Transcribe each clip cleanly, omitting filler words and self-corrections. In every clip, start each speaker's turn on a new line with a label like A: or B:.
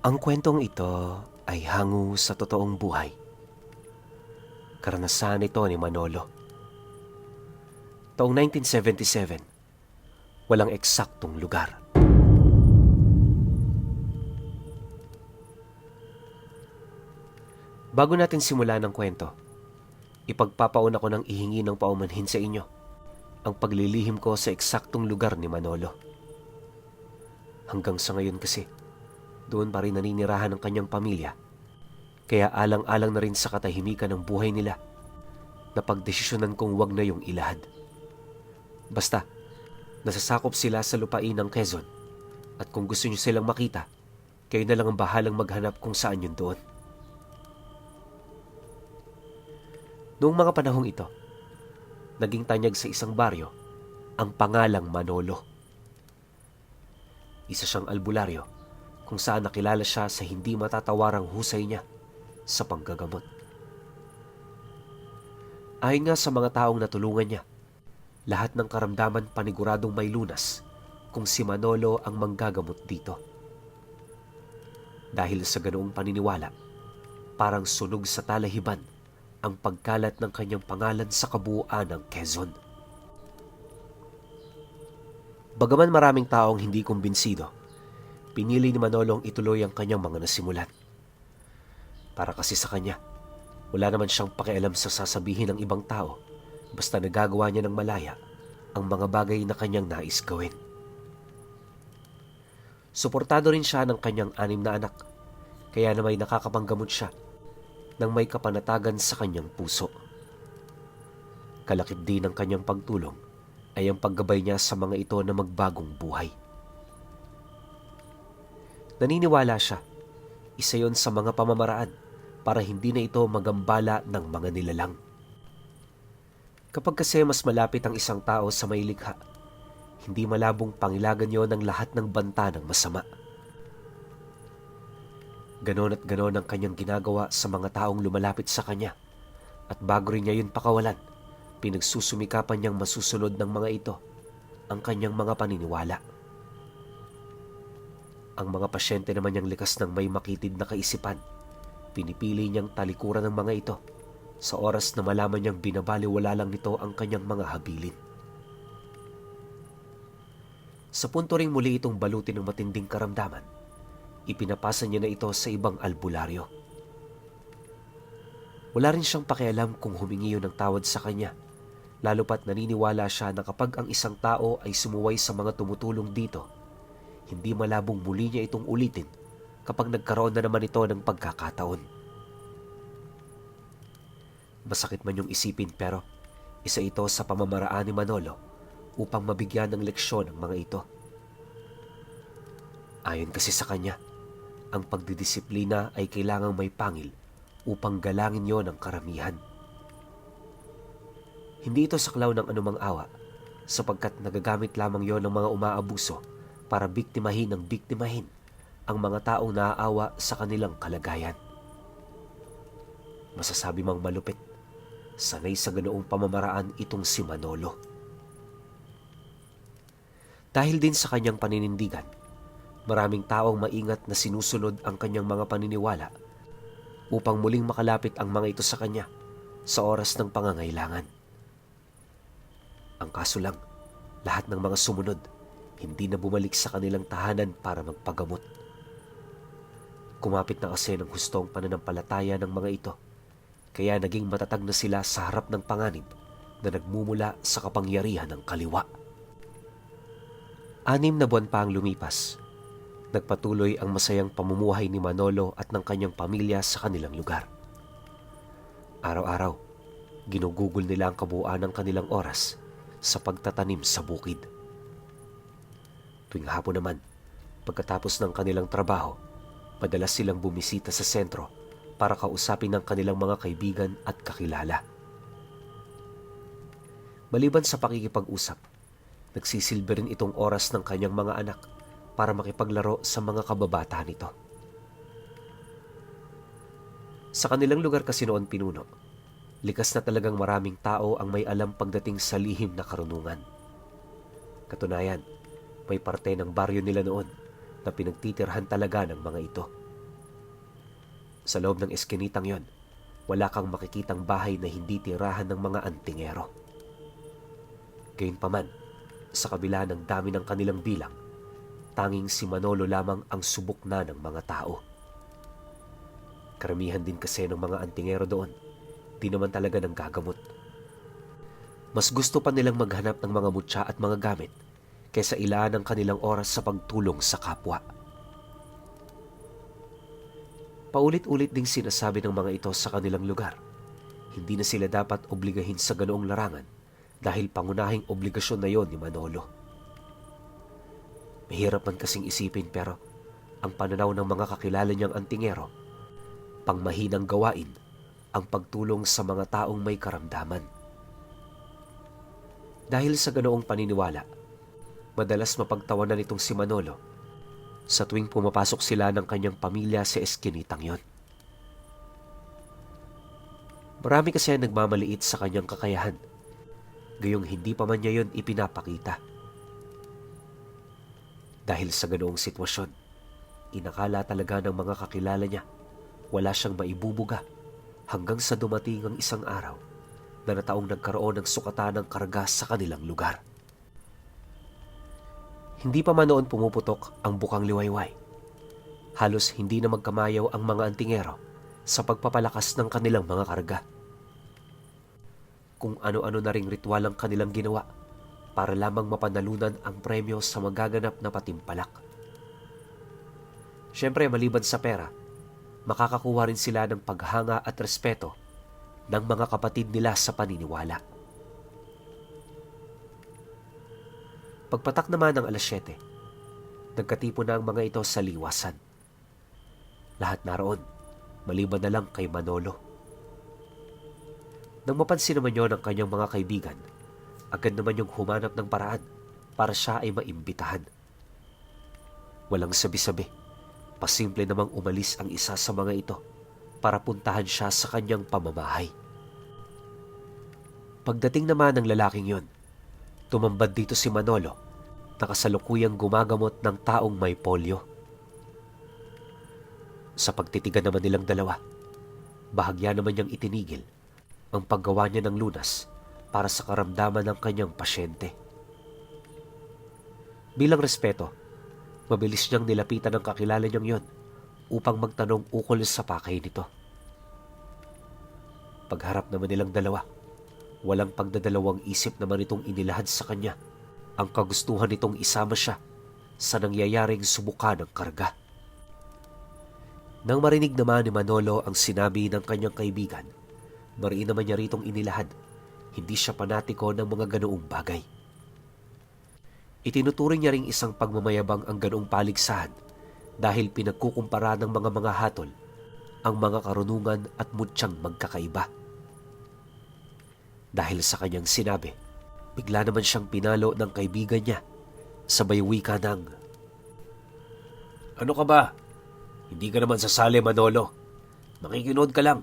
A: Ang kwentong ito ay hango sa totoong buhay. Karanasan ito ni Manolo. Taong 1977, walang eksaktong lugar. Bago natin simulan ang kwento, ipagpapauna ko ng ihingi ng paumanhin sa inyo ang paglilihim ko sa eksaktong lugar ni Manolo. Hanggang sa ngayon kasi, doon pa rin naninirahan ng kanyang pamilya. Kaya alang-alang na rin sa katahimikan ng buhay nila na pagdesisyonan kong wag na yung ilahad. Basta, nasasakop sila sa lupain ng Quezon at kung gusto nyo silang makita, kayo na lang ang bahalang maghanap kung saan yun doon. Noong mga panahong ito, naging tanyag sa isang baryo ang pangalang Manolo. Isa siyang albularyo kung saan nakilala siya sa hindi matatawarang husay niya sa panggagamot. Ayon nga sa mga taong natulungan niya, lahat ng karamdaman paniguradong may lunas kung si Manolo ang manggagamot dito. Dahil sa ganoong paniniwala, parang sunog sa talahiban ang pagkalat ng kanyang pangalan sa kabuuan ng Quezon. Bagaman maraming taong hindi kumbinsido, pinili ni Manolo ang ituloy ang kanyang mga nasimulan. Para kasi sa kanya, wala naman siyang pakialam sa sasabihin ng ibang tao basta nagagawa niya ng malaya ang mga bagay na kanyang nais gawin. Suportado rin siya ng kanyang 6 na anak, kaya na may nakakapanggamot siya nang may kapanatagan sa kanyang puso. Kalakip din ng kanyang pagtulong ay ang paggabay niya sa mga ito na magbagong buhay. Naniniwala siya, isa yon sa mga pamamaraan para hindi na ito magambala ng mga nilalang. Kapag kasi mas malapit ang isang tao sa may likha, hindi malabong pangilagan yon ng lahat ng banta ng masama. Ganon at ganon ang kanyang ginagawa sa mga taong lumalapit sa kanya, at bago rin niya yun pakawalan, pinagsusumikapan niyang masusunod ng mga ito ang kanyang mga paniniwala. Ang mga pasyente naman niyang likas ng may makitid na kaisipan, pinipili niyang talikuran ng mga ito sa oras na malaman niyang binabaliwala lang nito ang kanyang mga habilin. Sa punto ring muli itong balutin ng matinding karamdaman, ipinapasa niya na ito sa ibang albularyo. Wala rin siyang pakialam kung humingi yun ng tawad sa kanya, lalo pat naniniwala siya na kapag ang isang tao ay sumuway sa mga tumutulong dito, hindi malabong muli niya itong ulitin kapag nagkaroon na naman ito ng pagkakataon. Masakit man yung isipin pero isa ito sa pamamaraan ni Manolo upang mabigyan ng leksyon ang mga ito. Ayon kasi sa kanya, ang pagdidisiplina ay kailangang may pangil upang galangin yon ng karamihan. Hindi ito saklaw ng anumang awa sapagkat nagagamit lamang yon ng mga umaabuso para biktimahin ng biktimahin ang mga taong naaawa sa kanilang kalagayan. Masasabi mang malupit, sanay sa ganoong pamamaraan itong si Manolo. Dahil din sa kanyang paninindigan, maraming taong maingat na sinusunod ang kanyang mga paniniwala upang muling makalapit ang mga ito sa kanya sa oras ng pangangailangan. Ang kaso lang, lahat ng mga sumunod hindi na bumalik sa kanilang tahanan para magpagamot. Kumapit na kasi ng hustong pananampalataya ng mga ito, kaya naging matatag na sila sa harap ng panganib na nagmumula sa kapangyarihan ng kaliwa. 6 na buwan pa ang lumipas. Nagpatuloy ang masayang pamumuhay ni Manolo at ng kanyang pamilya sa kanilang lugar. Araw-araw, ginugugol nila ang kabuuan ng kanilang oras sa pagtatanim sa bukid. Tuwing hapon naman, pagkatapos ng kanilang trabaho, madalas silang bumisita sa sentro para kausapin ng kanilang mga kaibigan at kakilala. Maliban sa pakikipag-usap, nagsisilbi rin itong oras ng kanyang mga anak para makipaglaro sa mga kababataan nito. Sa kanilang lugar kasi noon pinuno, likas na talagang maraming tao ang may alam pagdating sa lihim na karunungan. Katunayan, may parte ng baryo nila noon na pinagtitirhan talaga ng mga ito. Sa loob ng eskinitang yon, wala kang makikitang bahay na hindi tirahan ng mga antingero. Gayunpaman, sa kabila ng dami ng kanilang bilang, tanging si Manolo lamang ang subok na ng mga tao. Karamihan din kasi ng mga antingero doon, di naman talaga ng gagamot. Mas gusto pa nilang maghanap ng mga mutya at mga gamit kaysa ilaan ang kanilang oras sa pagtulong sa kapwa. Paulit-ulit ding sinasabi ng mga ito sa kanilang lugar, hindi na sila dapat obligahin sa ganoong larangan dahil pangunahing obligasyon na yon ni Manolo. Mahirap man kasing isipin pero ang pananaw ng mga kakilala niyang antingero, pangmahinang gawain ang pagtulong sa mga taong may karamdaman. Dahil sa ganoong paniniwala, madalas mapagtawanan nitong si Manolo sa tuwing pumapasok sila ng kanyang pamilya sa eskinitang yon. Marami kasi ang nagmamaliit sa kanyang kakayahan, gayong hindi pa man niya yon ipinapakita. Dahil sa ganoong sitwasyon, inakala talaga ng mga kakilala niya wala siyang maibubuga hanggang sa dumating ang isang araw na nataong nagkaroon ng sukatan ng karga sa kanilang lugar. Hindi pa man noon pumuputok ang bukang liwayway. Halos hindi na magkamayaw ang mga antingero sa pagpapalakas ng kanilang mga karga. Kung ano-ano na ring ritual ang kanilang ginawa para lamang mapanalunan ang premyo sa magaganap na patimpalak. Siyempre, maliban sa pera, makakakuha rin sila ng paghanga at respeto ng mga kapatid nila sa paniniwala. Pagpatak naman ng 7:00, nagkatipon na ang mga ito sa liwasan. Lahat naroon, maliban na lang kay Manolo. Nang mapansin naman yon ng kanyang mga kaibigan, agad naman yung humanap ng paraan para siya ay maimbitahan. Walang sabi-sabi, pasimple namang umalis ang isa sa mga ito para puntahan siya sa kanyang pamamahay. Pagdating naman ng lalaking yon, tumambad dito si Manolo na kasalukuyang gumagamot ng taong may polio. Sa pagtitigan naman nilang dalawa, bahagya naman niyang itinigil ang paggawa niya ng lunas para sa karamdaman ng kanyang pasyente. Bilang respeto, mabilis niyang nilapitan ang kakilala niyang yon upang magtanong ukol sa pakay nito. Pagharap naman nilang dalawa, walang pagdadalawang isip naman itong inilahad sa kanya ang kagustuhan nitong isama siya sa nangyayaring subukan ng karga. Nang marinig naman ni Manolo ang sinabi ng kanyang kaibigan, mariin naman niya ritong inilahad, hindi siya panatiko ng mga ganoong bagay. Itinuturing niya ring isang pagmamayabang ang ganoong paligsahan dahil pinagkukumpara ng mga hatol ang mga karunungan at mutyang magkakaiba. Dahil sa kanyang sinabi, bigla naman siyang pinalo ng kaibigan niya, sabay wika ng, "Ano ka ba? Hindi ka naman sasali, Manolo. Makikinood ka lang.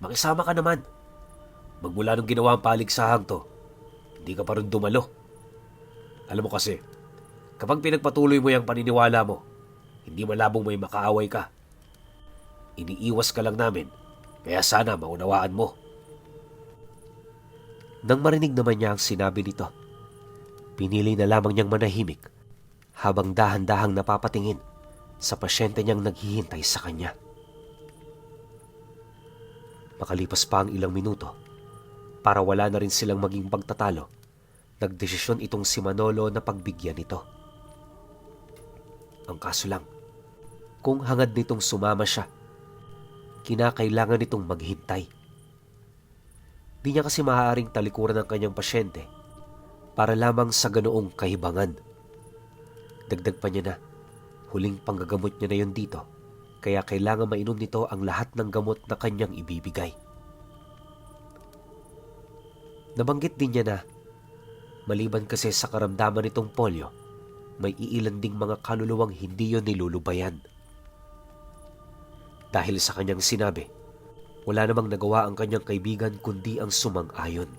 A: Makisama ka naman. Magmula nung ginawa ang paligsahang to, hindi ka pa rin dumalo. Alam mo kasi, kapag pinagpatuloy mo yung paniniwala mo, hindi malabong may makaaway ka. Iniiwas ka lang namin, kaya sana maunawaan mo." Nang marinig naman niya ang sinabi nito, pinili na lamang niyang manahimik habang dahan-dahang napapatingin sa pasyente niyang naghihintay sa kanya. Makalipas pa ang ilang minuto, para wala na rin silang maging pagtatalo, nagdesisyon itong si Manolo na pagbigyan nito. Ang kaso lang, kung hangad nitong sumama siya, kinakailangan nitong maghintay. Di niya kasi maaaring talikuran ng kanyang pasyente para lamang sa ganoong kahibangan. Dagdag pa niya na, huling panggagamot niya na yun dito, kaya kailangan mainom nito ang lahat ng gamot na kanyang ibibigay. Nabanggit din niya na, maliban kasi sa karamdaman nitong polio, may iilan ding mga kaluluwang hindi yun nilulubayan. Dahil sa kanyang sinabi, wala namang nagawa ang kanyang kaibigan kundi ang sumang-ayon.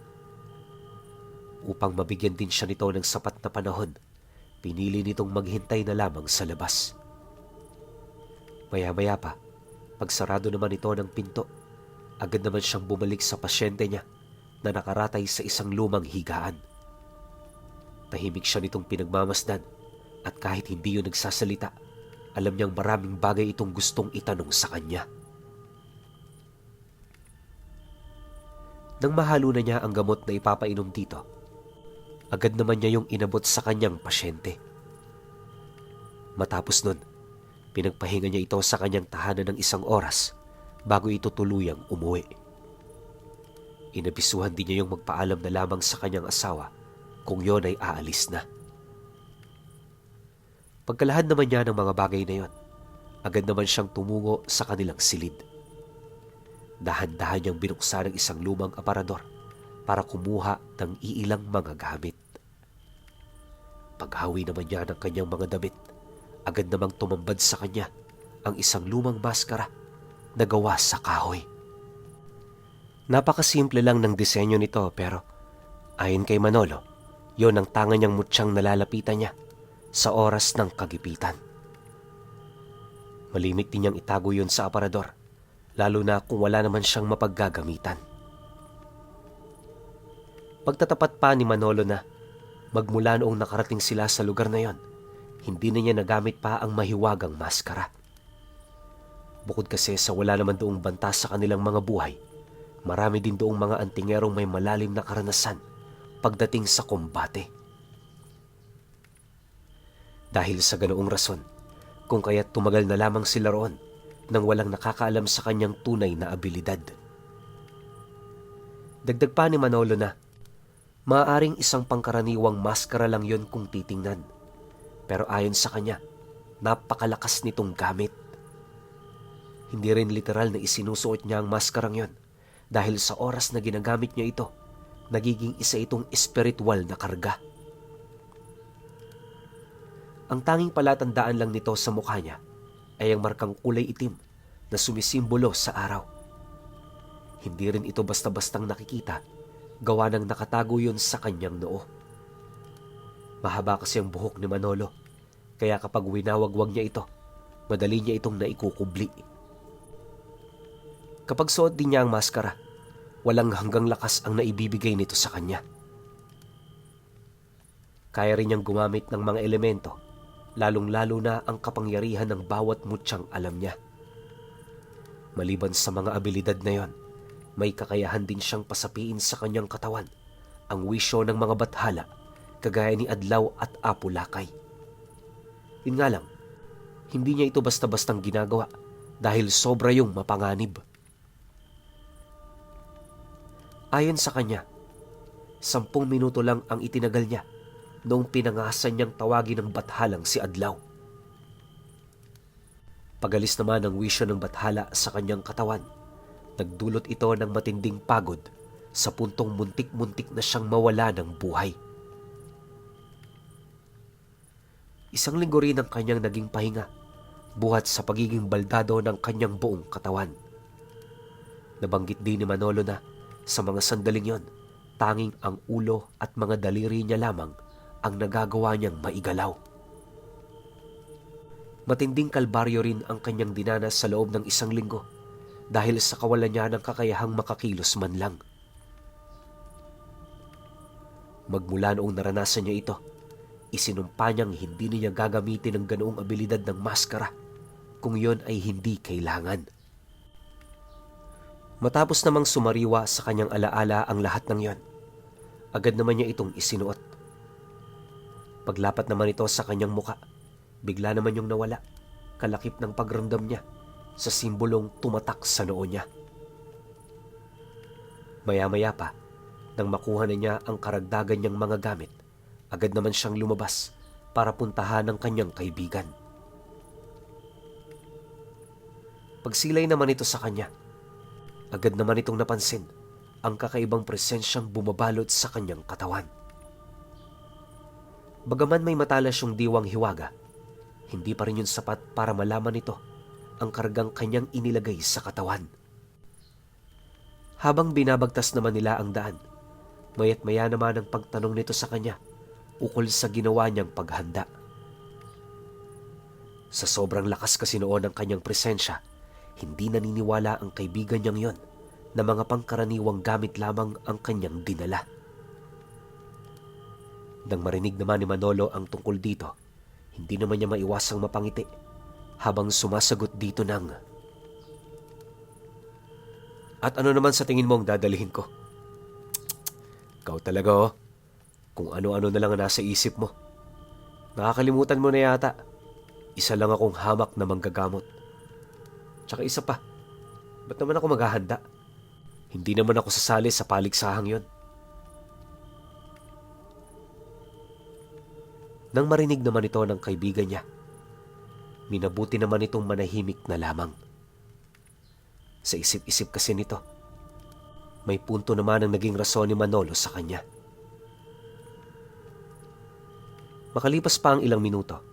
A: Upang mabigyan din siya nito ng sapat na panahon, pinili nitong maghintay na lamang sa labas. Maya-maya pa, Pagsarado naman ito ng pinto, agad naman siyang bumalik sa pasyente niya na nakaratay sa isang lumang higaan. Tahimik siya nitong pinagmamasdan at kahit hindi yun nagsasalita, alam niyang maraming bagay itong gustong itanong sa kanya. Nang mahalo na niya ang gamot na ipapainom dito, agad naman niya yung inabot sa kanyang pasyente. Matapos nun, pinagpahinga niya ito sa kanyang tahanan ng 1 oras bago ito tuluyang umuwi. Inabisuhan din niya yung magpaalam na lamang sa kanyang asawa kung yon ay aalis na. Pagkalahad naman niya ng mga bagay na yon, agad naman siyang tumungo sa kanilang silid. Dahan-dahan niyang binuksan ang isang lumang aparador para kumuha ng iilang mga gamit. Paghawi naman niya ng kanyang mga damit, agad namang tumambad sa kanya ang isang lumang maskara na gawa sa kahoy. Napakasimple lang ng disenyo nito pero ayon kay Manolo, yon ang tanga niyang mutsyang nalalapitan niya sa oras ng kagipitan. Malimit din niyang itago yon sa aparador, lalo na kung wala naman siyang mapaggagamitan. Pagtatapat pa ni Manolo na magmula noong nakarating sila sa lugar na yon, hindi na niya nagamit pa ang mahiwagang maskara. Bukod kasi sa wala naman doong banta sa kanilang mga buhay, marami din doong mga antingerong may malalim na karanasan pagdating sa kombate. Dahil sa ganoong rason, kung kaya't tumagal na lamang sila roon nang walang nakakaalam sa kanyang tunay na abilidad. Dagdag pa ni Manolo na maaaring isang pangkaraniwang maskara lang yon kung titingnan. Pero ayon sa kanya, napakalakas nitong gamit. Hindi rin literal na isinusuot niya ang maskarang yon dahil sa oras na ginagamit niya ito, nagiging isa itong espiritual na karga. Ang tanging palatandaan lang nito sa mukha niya ay ang markang kulay itim na sumisimbolo sa araw. Hindi rin ito basta-bastang nakikita, gawa ng nakatago yun sa kanyang noo. Mahaba kasi ang buhok ni Manolo, kaya kapag winawagwag niya ito, madali niya itong naikukubli. Kapag suot din niya ang maskara, walang hanggang lakas ang naibibigay nito sa kanya. Kaya rin niyang gumamit ng mga elemento, lalong-lalo na ang kapangyarihan ng bawat mutsyang alam niya. Maliban sa mga abilidad na yon, may kakayahan din siyang pasapiin sa kanyang katawan ang wisyo ng mga bathala kagaya ni Adlaw at Apo Lakay. Yun nga lang, hindi niya ito basta-bastang ginagawa dahil sobra yung mapanganib. Ayon sa kanya, 10 minuto lang ang itinagal niya noong pinangasan niyang tawagin ng bathalang si Adlaw. Pagalis naman ang wisyo ng bathala sa kanyang katawan, nagdulot ito ng matinding pagod sa puntong muntik-muntik na siyang mawala ng buhay. 1 linggo rin ang kanyang naging pahinga, buhat sa pagiging baldado ng kanyang buong katawan. Nabanggit din ni Manolo na sa mga sandaling yon, tanging ang ulo at mga daliri niya lamang ang nagagawa niyang maigalaw. Matinding kalbaryo rin ang kanyang dinanas sa loob ng 1 linggo dahil sa kawalan niya ng kakayahang makakilos man lang. Magmula noong naranasan niya ito, isinumpa niyang hindi niya gagamitin ang ganoong abilidad ng maskara kung yon ay hindi kailangan. Matapos namang sumariwa sa kanyang alaala ang lahat ng yon, agad naman niya itong isinuot. Paglapat naman ito sa kanyang muka, bigla naman yung nawala, kalakip ng pagramdam niya sa simbolong tumatak sa noo niya. Maya-maya pa, nang makuha na niya ang karagdagan niyang mga gamit, agad naman siyang lumabas para puntahan ang kanyang kaibigan. Pagsilay naman ito sa kanya, agad naman itong napansin ang kakaibang presensyang bumabalot sa kanyang katawan. Bagaman may matalas yung diwang hiwaga, hindi pa rin yun sapat para malaman nito ang kargang kanyang inilagay sa katawan. Habang binabagtas naman nila ang daan, maya't maya naman ang pagtanong nito sa kanya ukol sa ginawa niyang paghanda. Sa sobrang lakas kasi noon ng kanyang presensya, Hindi naniniwala ang kaibigan niyang yon na mga pangkaraniwang gamit lamang ang kanyang dinala. Nang marinig naman ni Manolo ang tungkol dito, hindi naman niya maiwasang mapangiti habang sumasagot dito ng, "At ano naman sa tingin mo ang dadalhin ko?" Ikaw talaga oh, kung ano-ano na lang ang nasa isip mo. Nakakalimutan mo na yata, isa lang akong hamak na manggagamot. Tsaka isa pa, ba't naman ako maghahanda? Hindi naman ako sasali sa paligsahang yon. Nang marinig naman ito ng kaibigan niya, minabuti naman itong manahimik na lamang. Sa isip-isip kasi nito, may punto naman ang naging rason ni Manolo sa kanya. Makalipas pa ang ilang minuto,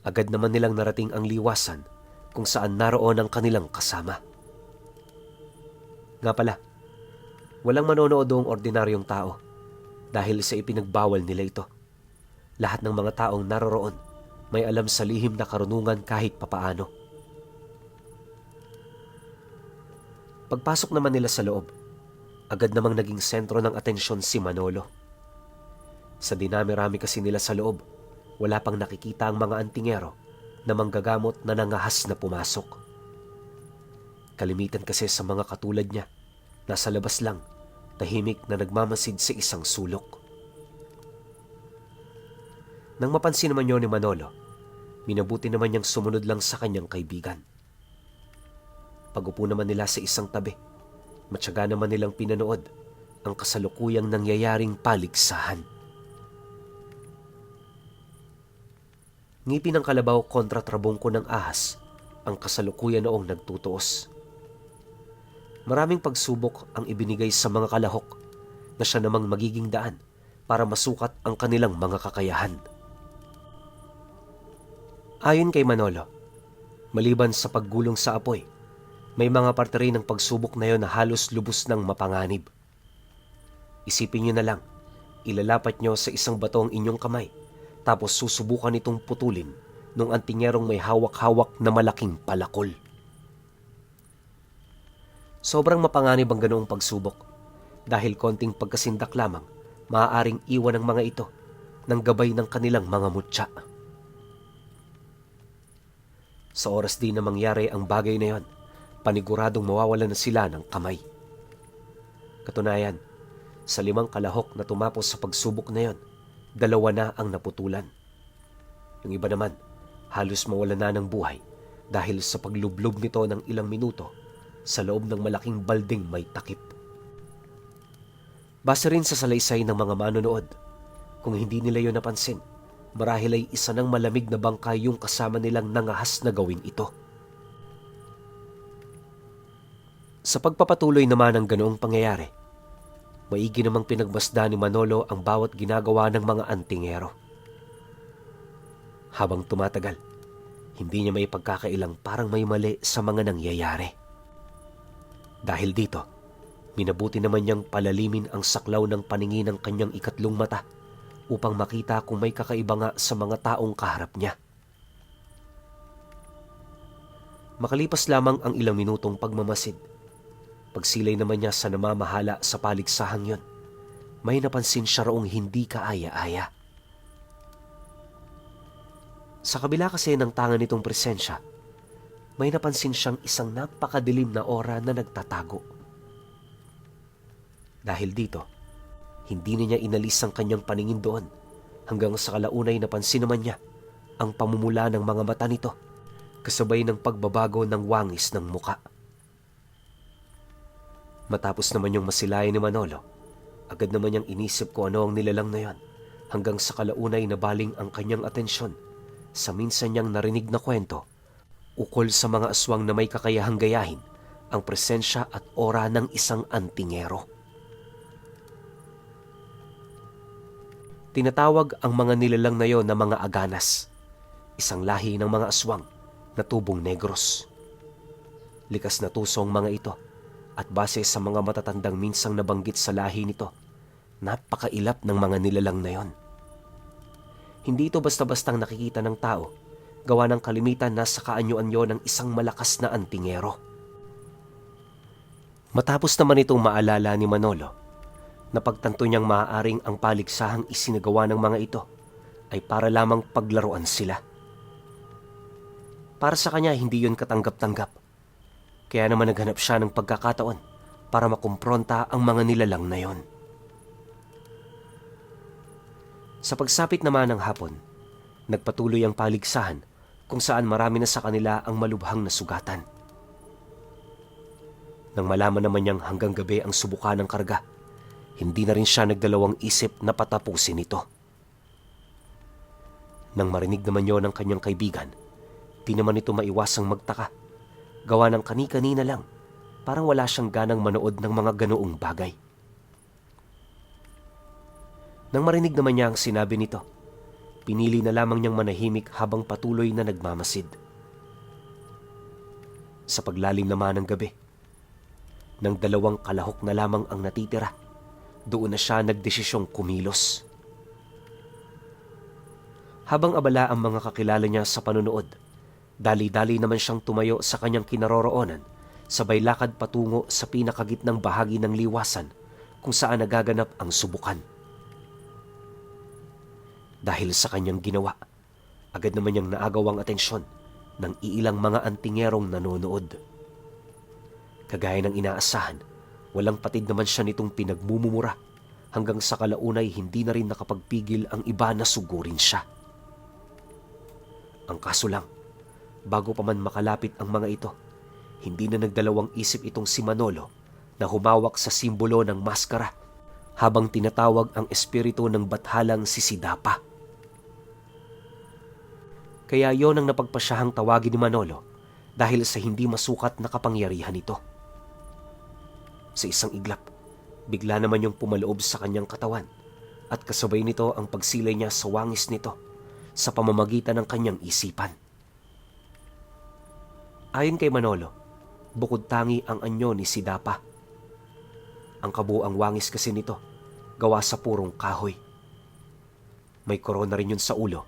A: agad naman nilang narating ang liwasan kung saan naroon ang kanilang kasama. Nga pala, walang manonood doong ordinaryong tao dahil sa ipinagbawal nila ito. Lahat ng mga taong naroroon may alam sa lihim na karunungan kahit papaano. Pagpasok naman nila sa loob, agad namang naging sentro ng atensyon si Manolo. Sa dinami-rami kasi nila sa loob, wala pang nakikita ang mga antingero na manggagamot na nangahas na pumasok. Kalimitan kasi sa mga katulad niya, nasa labas lang, tahimik na nagmamasid sa isang sulok. Nang mapansin naman yun ni Manolo, minabuti naman niyang sumunod lang sa kanyang kaibigan. Pag-upo naman nila sa isang tabi, matyaga naman nilang pinanood ang kasalukuyang nangyayaring paligsahan. Ngipin ng kalabaw kontra trabungko ng ahas ang kasalukuyan noong nagtutuos. Maraming pagsubok ang ibinigay sa mga kalahok na siya namang magiging daan para masukat ang kanilang mga kakayahan. Ayon kay Manolo, maliban sa paggulong sa apoy, may mga parte rin ng pagsubok na yon na halos lubos ng mapanganib. Isipin nyo na lang, ilalapat nyo sa isang bato ang inyong kamay, tapos susubukan itong putulin nung antinyerong may hawak-hawak na malaking palakol. Sobrang mapanganib ang ganoong pagsubok dahil konting pagkasindak lamang maaaring iwan ng mga ito ng gabay ng kanilang mga mutya. Sa oras din na mangyari ang bagay na yon, paniguradong mawawalan na sila ng kamay. Katunayan, sa 5 kalahok na tumapos sa pagsubok na yon, 2 na ang naputulan. Yung iba naman, halos mawala na ng buhay dahil sa paglublob nito ng ilang minuto sa loob ng malaking balding may takip. Base rin sa salaysay ng mga manonood, kung hindi nila yon napansin, marahil ay isa ng malamig na bangkay yung kasama nilang nangahas na gawin ito. Sa pagpapatuloy naman ng ganoong pangyayari, maigi namang pinagmasdan ni Manolo ang bawat ginagawa ng mga antingero. Habang tumatagal, hindi niya may pagkakailang parang may mali sa mga nangyayari. Dahil dito, minabuti naman niyang palalimin ang saklaw ng paningin ng kanyang ikatlong mata upang makita kung may kakaiba nga sa mga taong kaharap niya. Makalipas lamang ang ilang minutong pagmamasid, pagsilay naman niya sa namamahala sa paligsahang yon, may napansin siya roong hindi kaaya-aya. Sa kabila kasi ng tangan nitong presensya, may napansin siyang isang napakadilim na aura na nagtatago. Dahil dito, hindi niya inalis ang kanyang paningin doon hanggang sa kalaunay napansin naman niya ang pamumula ng mga mata nito kasabay ng pagbabago ng wangis ng muka. Matapos naman yung masilayan ni Manolo, agad naman niyang inisip ko ano ang nilalang na yon hanggang sa kalaunay na baling ang kanyang atensyon sa minsan niyang narinig na kwento ukol sa mga aswang na may kakayahang gayahin ang presensya at aura ng isang antingero. Tinatawag ang mga nilalang na yon na mga aganas, isang lahi ng mga aswang na tubong negros. Likas na tusong mga ito at base sa mga matatandang minsang nabanggit sa lahi nito, napakailap ng mga nilalang na yon. Hindi ito basta-bastang nakikita ng tao, gawa ng kalimitan na sa kaanyo-anyo ng isang malakas na antingero. Matapos naman itong maalala ni Manolo, napagtanto niyang maaaring ang paliksahang isinagawa ng mga ito ay para lamang paglaruan sila. Para sa kanya, hindi yun katanggap-tanggap. Kaya naman naghanap siya ng pagkakataon para makumpronta ang mga nilalang na yon. Sa pagsapit naman ng hapon, nagpatuloy ang paligsahan kung saan marami na sa kanila ang malubhang na sugatan. Nang malaman naman niyang hanggang gabi ang subukan ng karga, hindi na rin siya nagdalawang isip na patapusin ito. Nang marinig naman yon ng kanyang kaibigan, di naman ito maiwasang magtaka. Gawa ng kani-kanina lang, parang wala siyang ganang manood ng mga ganoong bagay. Nang marinig naman niya ang sinabi nito, pinili na lamang niyang manahimik habang patuloy na nagmamasid. Sa paglalim naman ng gabi, nang 2 kalahok na lamang ang natitira, doon na siya nagdesisyong kumilos. Habang abala ang mga kakilala niya sa panunood, dali-dali naman siyang tumayo sa kanyang kinaroroonan, sabay lakad patungo sa pinakagitnang bahagi ng liwasan kung saan nagaganap ang subukan. Dahil sa kanyang ginawa, agad naman niyang naagaw ang atensyon ng iilang mga antingerong nanonood. Kagaya ng inaasahan, walang patid naman siya nitong pinagmumumura hanggang sa kalaunay hindi na rin nakapagpigil ang iba na sugurin siya. Ang kaso lang, bago pa man makalapit ang mga ito, hindi na nagdalawang isip itong si Manolo na humawak sa simbolo ng maskara habang tinatawag ang espiritu ng bathalang si Sidapa. Kaya yon ang napagpasyahang tawagin ni Manolo dahil sa hindi masukat na kapangyarihan nito. Sa isang iglap, bigla naman yung pumaloob sa kanyang katawan at kasabay nito ang pagsilay niya sa wangis nito sa pamamagitan ng kanyang isipan. Ayon kay Manolo, bukod tangi ang anyo ni Sidapa. Ang kabuuang wangis kasi nito, gawa sa purong kahoy. May korona rin yun sa ulo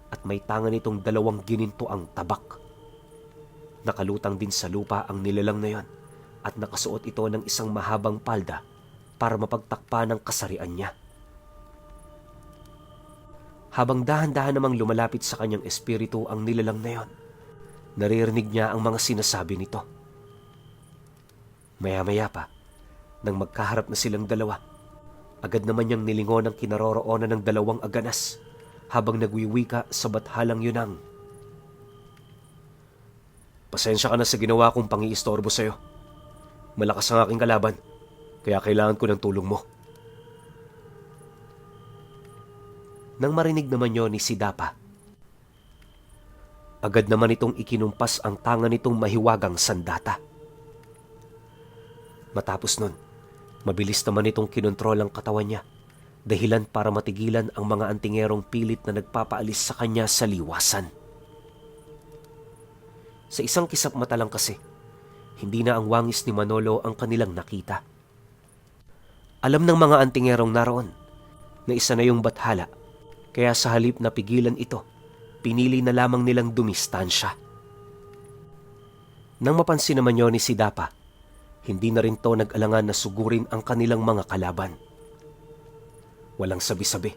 A: at may tanga nitong 2 ginintoang tabak. Nakalutang din sa lupa ang nilalang na yon at nakasuot ito ng isang mahabang palda para mapagtakpa ng kasarian niya. Habang dahan-dahan namang lumalapit sa kanyang espiritu ang nilalang na yon, naririnig niya ang mga sinasabi nito. Maya-maya pa, nang magkaharap na silang dalawa, agad naman niyang nilingon ang kinaroroonan ng 2 aganas habang nagwiwika sa bathalang yun ang, "Pasensya ka na sa ginawa kong pangiistorbo sa'yo. Malakas ang aking kalaban, kaya kailangan ko ng tulong mo." Nang marinig naman yon ni Sidapa, agad naman itong ikinumpas ang tanga nitong mahiwagang sandata. Matapos nun, mabilis naman itong kinontrol ang katawan niya, dahilan para matigilan ang mga antingerong pilit na nagpapaalis sa kanya sa liwasan. Sa isang kisap mata lang kasi, hindi na ang wangis ni Manolo ang kanilang nakita. Alam ng mga antingerong naroon na isa na yung bathala, kaya sa halip na pigilan ito, pinili na lamang nilang dumistansya. Nang mapansin naman yun ni Sidapa, hindi na rin to nag-alangan na sugurin ang kanilang mga kalaban. Walang sabi-sabi,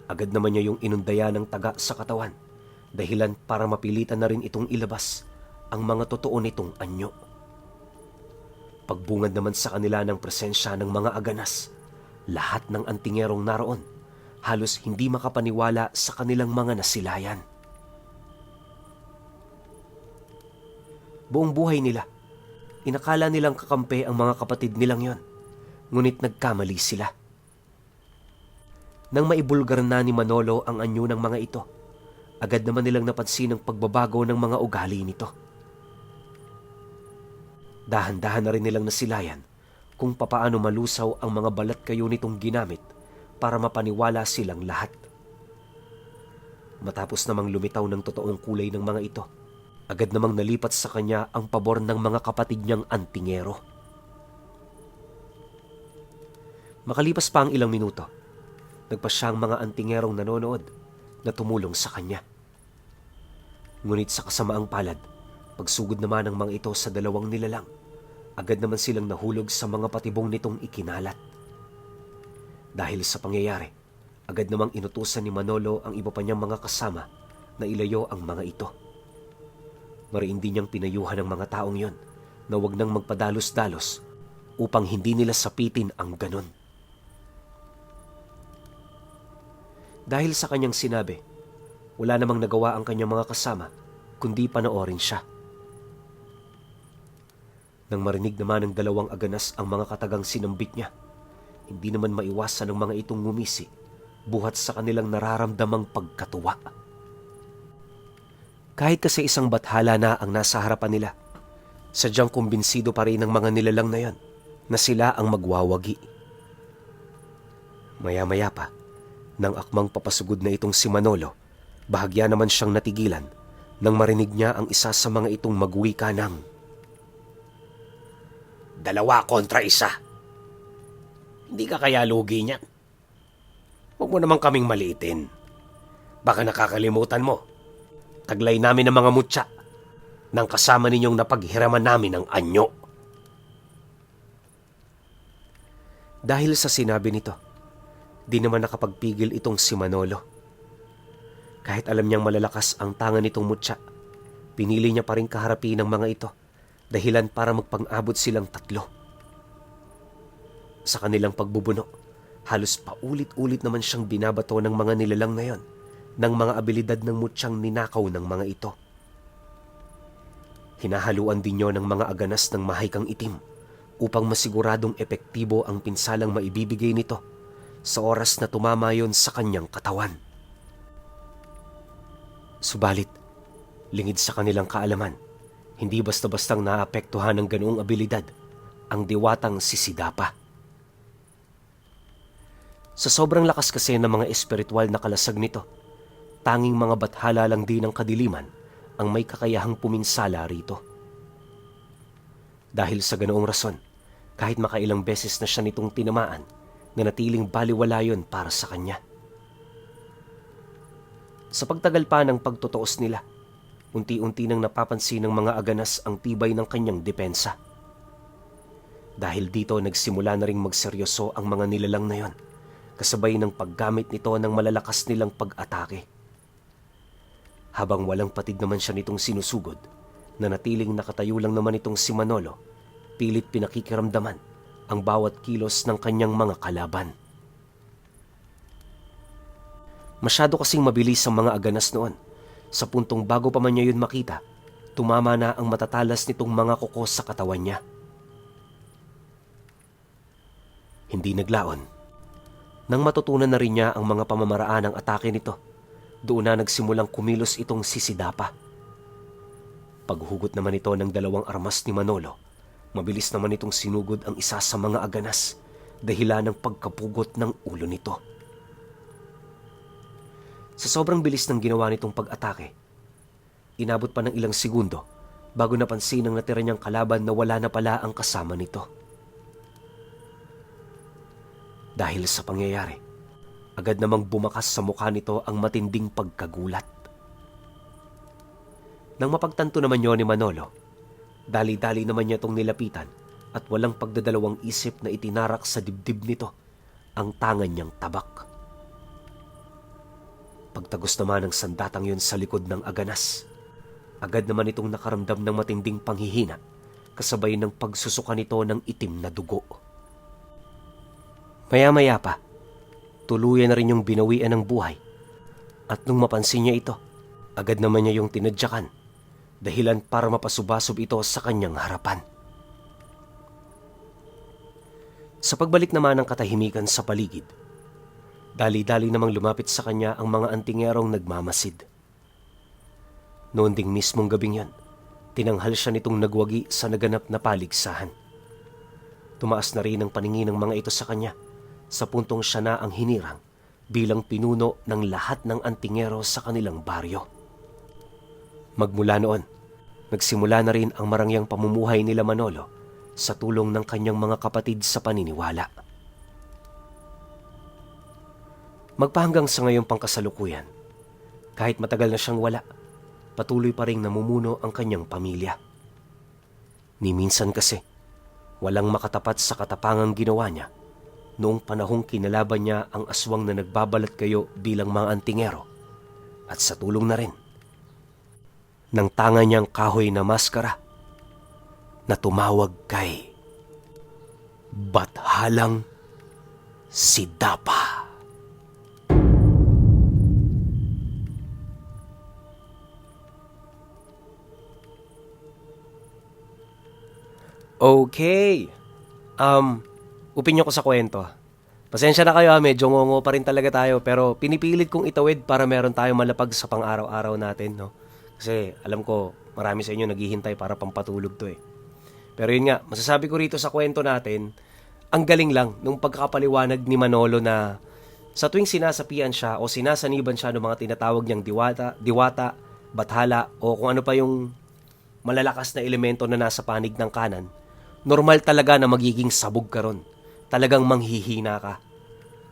A: agad naman niya yung inundaya ng taga sa katawan, dahilan para mapilitan na rin itong ilabas ang mga totoo nitong anyo. Pagbungad naman sa kanila ng presensya ng mga aganas, lahat ng antingerong naroon halos hindi makapaniwala sa kanilang mga nasilayan. Buong buhay nila, inakala nilang kakampi ang mga kapatid nilang yon, ngunit nagkamali sila. Nang maibulgar na ni Manolo ang anyo ng mga ito, agad naman nilang napansin ang pagbabago ng mga ugali nito. Dahan-dahan na rin nilang nasilayan kung papaano malusaw ang mga balat kayo nitong ginamit para mapaniwala silang lahat. Matapos namang lumitaw ng totoong kulay ng mga ito, agad namang nalipat sa kanya ang pabor ng mga kapatid niyang antingero. Makalipas pa ang ilang minuto, nagpa siyang mga antingerong nanonood na tumulong sa kanya. Ngunit sa kasamaang palad, pagsugod naman ng mga ito sa dalawang nilalang, agad naman silang nahulog sa mga patibong nitong ikinalat. Dahil sa pangyayari, agad namang inutusan ni Manolo ang iba pa niyang mga kasama na ilayo ang mga ito. Mariin din niyang pinayuhan ng mga taong yon na huwag nang magpadalos-dalos upang hindi nila sapitin ang ganon. Dahil sa kanyang sinabi, wala namang nagawa ang kanyang mga kasama kundi panoorin siya. Nang marinig naman ng dalawang aganas ang mga katagang sinambit niya, hindi naman maiwasan ng mga itong ngumisi buhat sa kanilang nararamdamang pagkatuwa. Kahit kasi isang bathala na ang nasa harapan nila, sadyang kumbinsido pa rin ng mga nilalang na yon na sila ang magwawagi. Maya-maya pa, nang akmang papasugod na itong si Manolo, bahagya naman siyang natigilan nang marinig niya ang isa sa mga itong magwika ng, "2 kontra 1. Hindi ka kaya lugi niyan? Huwag mo naman kaming maliitin. Baka nakakalimutan mo. Taglay namin ng mga mutya nang kasama ninyong napaghiraman namin ng anyo." Dahil sa sinabi nito, di naman nakapagpigil itong si Manolo. Kahit alam niyang malalakas ang tangan nitong mutya, pinili niya pa rin kaharapin ng mga ito dahilan para magpang-abot silang 3. Sa kanilang pagbubuno, halos paulit-ulit naman siyang binabato ng mga nilalang na yon ng mga abilidad ng mutyang ninakaw ng mga ito. Hinahaluan din niyo ng mga aganas ng mahikang itim upang masiguradong epektibo ang pinsalang maibibigay nito sa oras na tumama yon sa kanyang katawan. Subalit, lingid sa kanilang kaalaman, hindi basta-bastang naapektuhan ng ganoong abilidad ang diwatang si Sidapa. Sa sobrang lakas kasi ng mga espiritual na kalasag nito, tanging mga bathala lang din ng kadiliman ang may kakayahang puminsala rito. Dahil sa ganoong rason, kahit makailang beses na siya nitong tinamaan, nanatiling baliwala yon para sa kanya. Sa pagtagal pa ng pagtutuos nila, unti-unti nang napapansin ng mga aganas ang tibay ng kanyang depensa. Dahil dito nagsimula na ring magseryoso ang mga nilalang na yon, kasabay ng paggamit nito ng malalakas nilang pag-atake. Habang walang patid naman siya nitong sinusugod, nanatiling nakatayo lang naman itong si Manolo, pilit pinakikiramdaman ang bawat kilos ng kanyang mga kalaban. Masyado kasing mabilis ang mga aganas noon, sa puntong bago pa man niya yun makita, tumama na ang matatalas nitong mga kuko sa katawan niya. Hindi naglaon. Nang matutunan na rin niya ang mga pamamaraan ng atake nito, doon na nagsimulang kumilos itong si Sidapa. Paghugot naman ito ng 2 armas ni Manolo, mabilis naman itong sinugod ang isa sa mga aganas, dahilan ng pagkapugot ng ulo nito. Sa sobrang bilis ng ginawa nitong pag-atake, inabot pa ng ilang segundo bago napansin ng natira niyang kalaban na wala na pala ang kasama nito. Dahil sa pangyayari, agad namang bumakas sa mukha nito ang matinding pagkagulat. Nang mapagtanto naman niyo ni Manolo, dali-dali naman niya itong nilapitan at walang pagdadalawang isip na itinarak sa dibdib nito ang tangan niyang tabak. Pagtagos naman ng sandatang yun sa likod ng aganas, agad naman itong nakaramdam ng matinding panghihina kasabay ng pagsusuka nito ng itim na dugo. Maya-maya pa, tuluyan na rin yung binawian ng buhay at nung mapansin niya ito, agad naman niya yung tinadyakan dahilan para mapasubasob ito sa kanyang harapan. Sa pagbalik naman ng katahimikan sa paligid, dali-dali namang lumapit sa kanya ang mga antingerong nagmamasid. Noon ding mismong gabing yan, tinanghal siya nitong nagwagi sa naganap na paligsahan. Tumaas na rin ang paningin ng mga ito sa kanya, sa puntong siya na ang hinirang bilang pinuno ng lahat ng antingero sa kanilang baryo. Magmula noon, nagsimula na rin ang marangyang pamumuhay nila Manolo sa tulong ng kanyang mga kapatid sa paniniwala. Magpahanggang sa ngayong pangkasalukuyan, kahit matagal na siyang wala, patuloy pa ring namumuno ang kanyang pamilya. Ni minsan kasi, walang makatapat sa katapangang ginawa niya noong panahong kinalaban niya ang aswang na nagbabalat kayo bilang mga antingero at sa tulong na rin ng tanga niyang kahoy na maskara na tumawag kay Bathalang Sidapa. Okay. Opinyon ko sa kwento. Pasensya na kayo, medyo ngongo pa rin talaga tayo, pero pinipilit kong itawid para meron tayong malapag sa pang-araw-araw natin, no? Kasi alam ko, marami sa inyo naghihintay para pampatulog to eh. Pero yun nga, masasabi ko rito sa kwento natin, ang galing lang nung pagkakapaliwanag ni Manolo na sa tuwing sinasapian siya o sinasaniban siya ng mga tinatawag niyang diwata, bathala o kung ano pa yung malalakas na elemento na nasa panig ng kanan, normal talaga na magiging sabog ka ron. Talagang manghihina ka.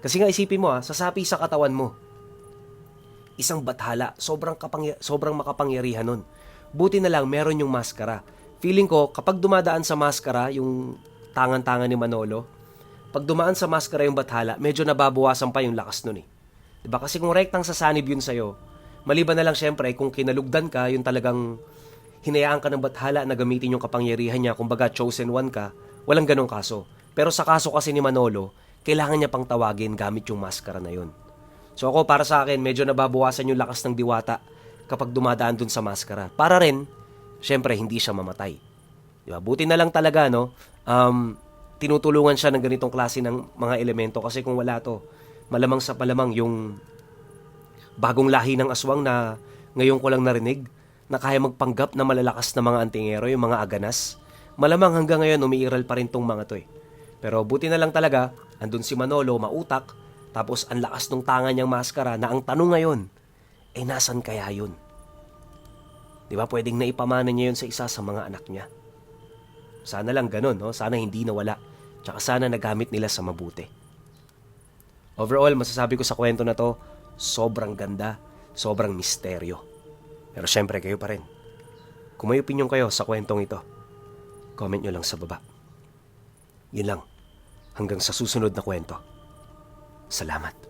A: Kasi nga isipin mo sasapi sa katawan mo. Isang bathala, sobrang makapangyarihan nun. Buti na lang meron yung maskara. Feeling ko kapag dumadaan sa maskara yung tangan-tangan ni Manolo, pag dumaan sa maskara yung bathala, medyo nababawasan pa yung lakas nun eh. Diba? Kasi kung rektang sasanib yun sa'yo, maliban na lang syempre kung kinalugdan ka, yung talagang hinayaan ka ng bathala na gamitin yung kapangyarihan niya, kumbaga chosen one ka, walang ganong kaso. Pero sa kaso kasi ni Manolo, kailangan niya pang tawagin gamit yung maskara na yun. So ako, para sa akin, medyo nababawasan yung lakas ng diwata kapag dumadaan dun sa maskara. Para rin, syempre, hindi siya mamatay. Diba? Buti na lang talaga, no? Tinutulungan siya ng ganitong klase ng mga elemento kasi kung wala to, malamang sa palamang yung bagong lahi ng aswang na ngayon ko lang narinig, na kaya magpanggap na malalakas na mga antingero, yung mga aganas, malamang hanggang ngayon umiiral pa rin tong mga to eh. Pero buti na lang talaga, andun si Manolo, mautak, tapos ang lakas ng tanga niyang maskara na ang tanong ngayon, nasan kaya yun? Di ba pwedeng naipamana niya yun sa isa sa mga anak niya? Sana lang ganun, no? Sana hindi nawala. Tsaka sana nagamit nila sa mabuti. Overall, masasabi ko sa kwento na to, sobrang ganda, sobrang misteryo. Pero syempre kayo pa rin. Kung may opinion kayo sa kwentong ito, comment nyo lang sa baba. Yun lang. Hanggang sa susunod na kwento. Salamat.